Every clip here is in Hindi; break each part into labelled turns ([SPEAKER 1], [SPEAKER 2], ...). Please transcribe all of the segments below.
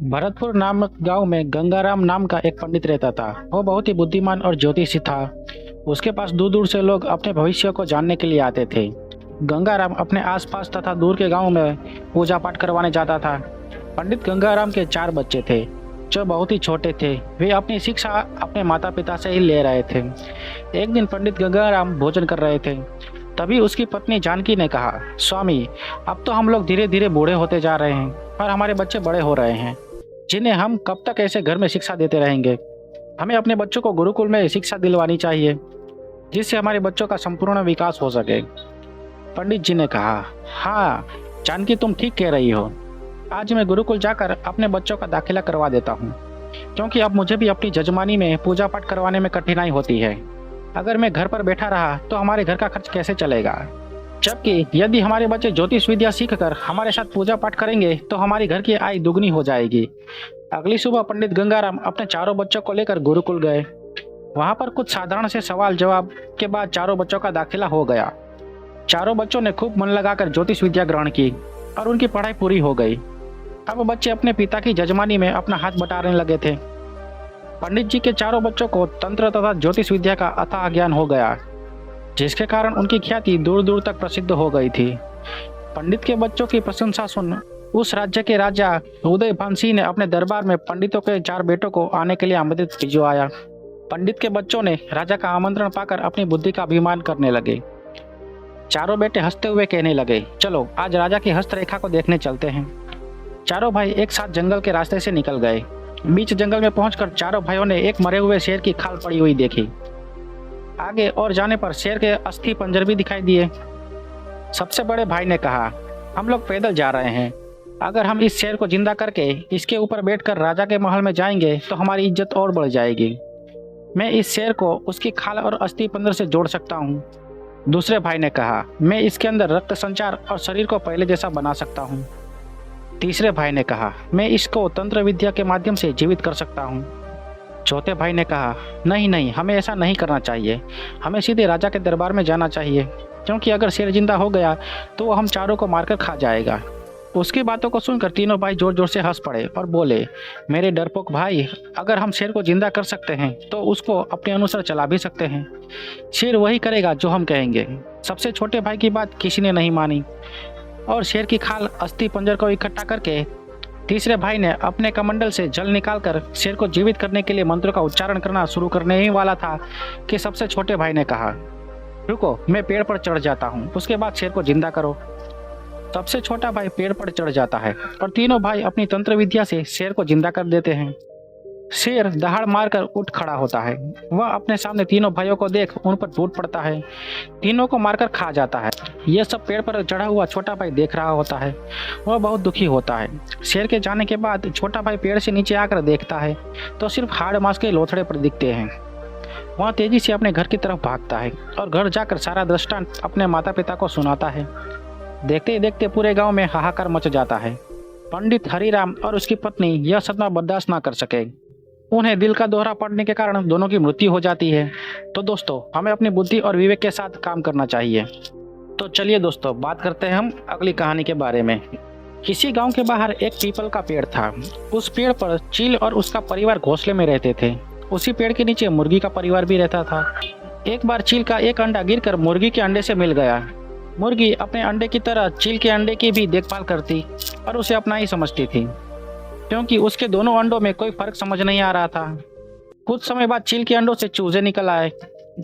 [SPEAKER 1] भरतपुर नामक गांव में गंगाराम नाम का एक पंडित रहता था। वो बहुत ही बुद्धिमान और ज्योतिषी था। उसके पास दूर दूर से लोग अपने भविष्य को जानने के लिए आते थे। गंगाराम अपने आसपास तथा दूर के गांव में पूजा पाठ करवाने जाता था। पंडित गंगाराम के 4 बच्चे थे जो बहुत ही छोटे थे। वे अपनी शिक्षा अपने माता पिता से ही ले रहे थे। एक दिन पंडित गंगाराम भोजन कर रहे थे, तभी उसकी पत्नी जानकी ने कहा, स्वामी, अब तो हम लोग धीरे धीरे बूढ़े होते जा रहे हैं और हमारे बच्चे बड़े हो रहे हैं, जिन्हें हम कब तक ऐसे घर में शिक्षा देते रहेंगे। हमें अपने बच्चों को गुरुकुल में शिक्षा दिलवानी चाहिए, जिससे हमारे बच्चों का संपूर्ण विकास हो सके। पंडित जी ने कहा, हाँ जानकी, तुम ठीक कह रही हो। आज मैं गुरुकुल जाकर अपने बच्चों का दाखिला करवा देता हूँ, क्योंकि अब मुझे भी अपनी जजमानी में पूजा पाठ करवाने में कठिनाई होती है। अगर मैं घर पर बैठा रहा तो हमारे घर का खर्च कैसे चलेगा, जबकि यदि हमारे बच्चे ज्योतिष विद्या सीखकर हमारे साथ पूजा पाठ करेंगे तो हमारी घर की आय दुगनी हो जाएगी। अगली सुबह पंडित गंगाराम अपने चारों बच्चों को लेकर गुरुकुल गए। वहां पर कुछ साधारण से सवाल जवाब के बाद चारों बच्चों का दाखिला हो गया। चारों बच्चों ने खूब मन लगाकर ज्योतिष विद्या ग्रहण की और उनकी पढ़ाई पूरी हो गई। अब बच्चे अपने पिता की जजमानी में अपना हाथ बटाने लगे थे। पंडित जी के चारों बच्चों को तंत्र तथा ज्योतिष विद्या का अथाह ज्ञान हो गया, जिसके कारण उनकी ख्याति दूर दूर तक प्रसिद्ध हो गई थी। पंडित के बच्चों की प्रशंसा सुन उस राज्य के राजा उदय भान सिंह ने अपने दरबार में पंडितों के 4 बेटों को आने के लिए आमंत्रित भिजवाया। पंडित के बच्चों ने राजा का आमंत्रण पाकर अपनी बुद्धि का अभिमान करने लगे। चारों बेटे हंसते हुए कहने लगे, चलो आज राजा की हस्तरेखा को देखने चलते हैं। चारों भाई एक साथ जंगल के रास्ते से निकल गए। बीच जंगल में पहुंचकर चारों भाइयों ने एक मरे हुए शेर की खाल पड़ी हुई देखी। आगे और जाने पर शेर के अस्थि पंजर भी दिखाई दिए। सबसे बड़े भाई ने कहा, हम लोग पैदल जा रहे हैं, अगर हम इस शेर को जिंदा करके इसके ऊपर बैठकर राजा के महल में जाएंगे तो हमारी इज्जत और बढ़ जाएगी। मैं इस शेर को उसकी खाल और अस्थि पंजर से जोड़ सकता हूँ। दूसरे भाई ने कहा, मैं इसके अंदर रक्त संचार और शरीर को पहले जैसा बना सकता हूँ। तीसरे भाई ने कहा, मैं इसको तंत्र विद्या के माध्यम से जीवित कर सकता हूँ। चौथे भाई ने कहा, नहीं नहीं, हमें ऐसा नहीं करना चाहिए, हमें सीधे राजा के दरबार में जाना चाहिए, क्योंकि अगर शेर जिंदा हो गया तो वो हम चारों को मारकर खा जाएगा। उसकी बातों को सुनकर तीनों भाई जोर जोर से हंस पड़े और बोले, मेरे डरपोक भाई, अगर हम शेर को जिंदा कर सकते हैं तो उसको अपने अनुसार चला भी सकते हैं। शेर वही करेगा जो हम कहेंगे। सबसे छोटे भाई की बात किसी ने नहीं मानी और शेर की खाल अस्थि पंजर को इकट्ठा करके तीसरे भाई ने अपने कमंडल से जल निकालकर शेर को जीवित करने के लिए मंत्रों का उच्चारण करना शुरू करने ही वाला था कि सबसे छोटे भाई ने कहा, रुको, मैं पेड़ पर चढ़ जाता हूँ, उसके बाद शेर को जिंदा करो। सबसे छोटा भाई पेड़ पर चढ़ जाता है और तीनों भाई अपनी तंत्र विद्या से शेर को जिंदा कर देते हैं। शेर दहाड़ मारकर उठ खड़ा होता है। वह अपने सामने तीनों भाइयों को देख उन पर टूट पड़ता है, तीनों को मारकर खा जाता है। यह सब पेड़ पर चढ़ा हुआ छोटा भाई देख रहा होता है। वह बहुत दुखी होता है। शेर के जाने के बाद छोटा भाई पेड़ से नीचे आकर देखता है तो सिर्फ हाड़ मांस के लोथड़े पर दिखते हैं। वह तेजी से अपने घर की तरफ भागता है और घर जाकर सारा दृष्टांत अपने माता पिता को सुनाता है। देखते ही देखते पूरे गाँव में हाहाकार मच जाता है। पंडित हरिराम और उसकी पत्नी यह सदमा बर्दाश्त ना कर सके। उन्हें दिल का दौरा पड़ने के कारण दोनों की मृत्यु हो जाती है। तो दोस्तों, हमें अपनी बुद्धि और विवेक के साथ काम करना चाहिए। तो चलिए दोस्तों, बात करते हैं हम अगली कहानी के बारे में। किसी गांव के बाहर एक पीपल का पेड़ था। उस पेड़ पर चील और उसका परिवार घोंसले में रहते थे। उसी पेड़ के नीचे मुर्गी का परिवार भी रहता था। एक बार चील का एक अंडा गिरकर मुर्गी के अंडे से मिल गया। मुर्गी अपने अंडे की तरह चील के अंडे की भी देखभाल करती और उसे अपना ही समझती थी, क्योंकि उसके दोनों अंडों में कोई फर्क समझ नहीं आ रहा था। कुछ समय बाद चील के अंडों से चूजे निकल आए।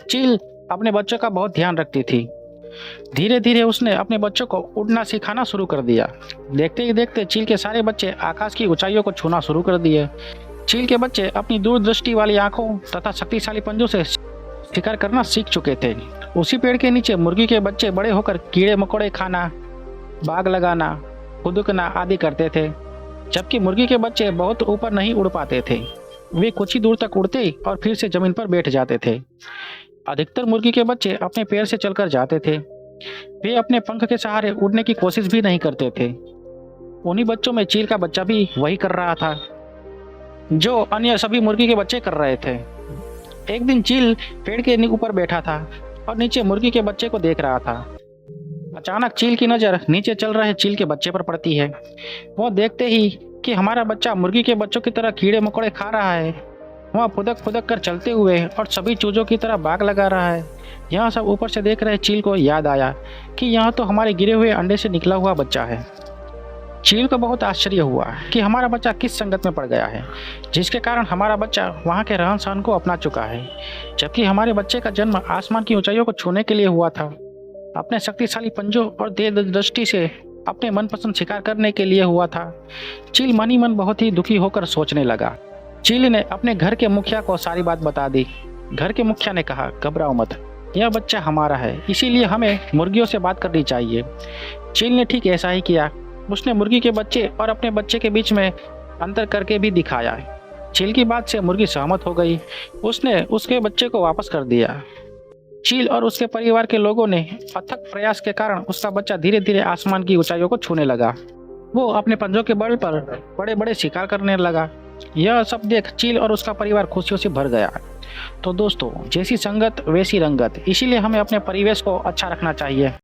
[SPEAKER 1] चील अपने बच्चों का बहुत ध्यान रखती थी। धीरे धीरे उसने अपने बच्चों को उड़ना सिखाना शुरू कर दिया। देखते ही देखते चील के सारे बच्चे आकाश की ऊंचाइयों को छूना शुरू कर दिए। चील के बच्चे अपनी दूरदृष्टि वाली आंखों तथा शक्तिशाली पंजों से शिकार करना सीख चुके थे। उसी पेड़ के नीचे मुर्गी के बच्चे बड़े होकर कीड़े मकोड़े खाना, बाग लगाना, खुदकना आदि करते थे, जबकि मुर्गी के बच्चे बहुत ऊपर नहीं उड़ पाते थे। वे कुछ ही दूर तक उड़ते और फिर से जमीन पर बैठ जाते थे। अधिकतर मुर्गी के बच्चे अपने पैर से चलकर जाते थे। वे अपने पंख के सहारे उड़ने की कोशिश भी नहीं करते थे। उन्हीं बच्चों में चील का बच्चा भी वही कर रहा था जो अन्य सभी मुर्गी के बच्चे कर रहे थे। एक दिन चील पेड़ के ऊपर बैठा था और नीचे मुर्गी के बच्चे को देख रहा था। अचानक चील की नज़र नीचे चल रहे चील के बच्चे पर पड़ती है। वो देखते ही कि हमारा बच्चा मुर्गी के बच्चों की तरह कीड़े मकोड़े खा रहा है। वह फुदक फुदक कर चलते हुए और सभी चूजों की तरह बाग लगा रहा है। यह सब ऊपर से देख रहे चील को याद आया कि यह तो हमारे गिरे हुए अंडे से निकला हुआ बच्चा है। चील को बहुत आश्चर्य हुआ कि हमारा बच्चा किस संगत में पड़ गया है, जिसके कारण हमारा बच्चा वहाँ के रहन सहन को अपना चुका है, जबकि हमारे बच्चे का जन्म आसमान की ऊंचाइयों को छूने के लिए हुआ था। अपने शक्तिशाली पंजों और तेज दृष्टि से अपने मनपसंद शिकार करने के लिए हुआ था। चील मन ही मन बहुत ही दुखी होकर सोचने लगा। चील ने अपने घर के मुखिया को सारी बात बता दी। घर के मुखिया ने कहा, घबराओ मत, यह बच्चा हमारा है, इसीलिए हमें मुर्गियों से बात करनी चाहिए। चील ने ठीक ऐसा ही किया। उसने मुर्गी के बच्चे और अपने बच्चे के बीच में अंतर करके भी दिखाया। चील की बात से मुर्गी सहमत हो गई। उसने उसके बच्चे को वापस कर दिया। चील और उसके परिवार के लोगों ने अथक प्रयास के कारण उसका बच्चा धीरे धीरे आसमान की ऊंचाइयों को छूने लगा। वो अपने पंजों के बल पर बड़े बड़े शिकार करने लगा। यह सब देख चील और उसका परिवार खुशियों से भर गया। तो दोस्तों, जैसी संगत वैसी रंगत, इसीलिए हमें अपने परिवेश को अच्छा रखना चाहिए।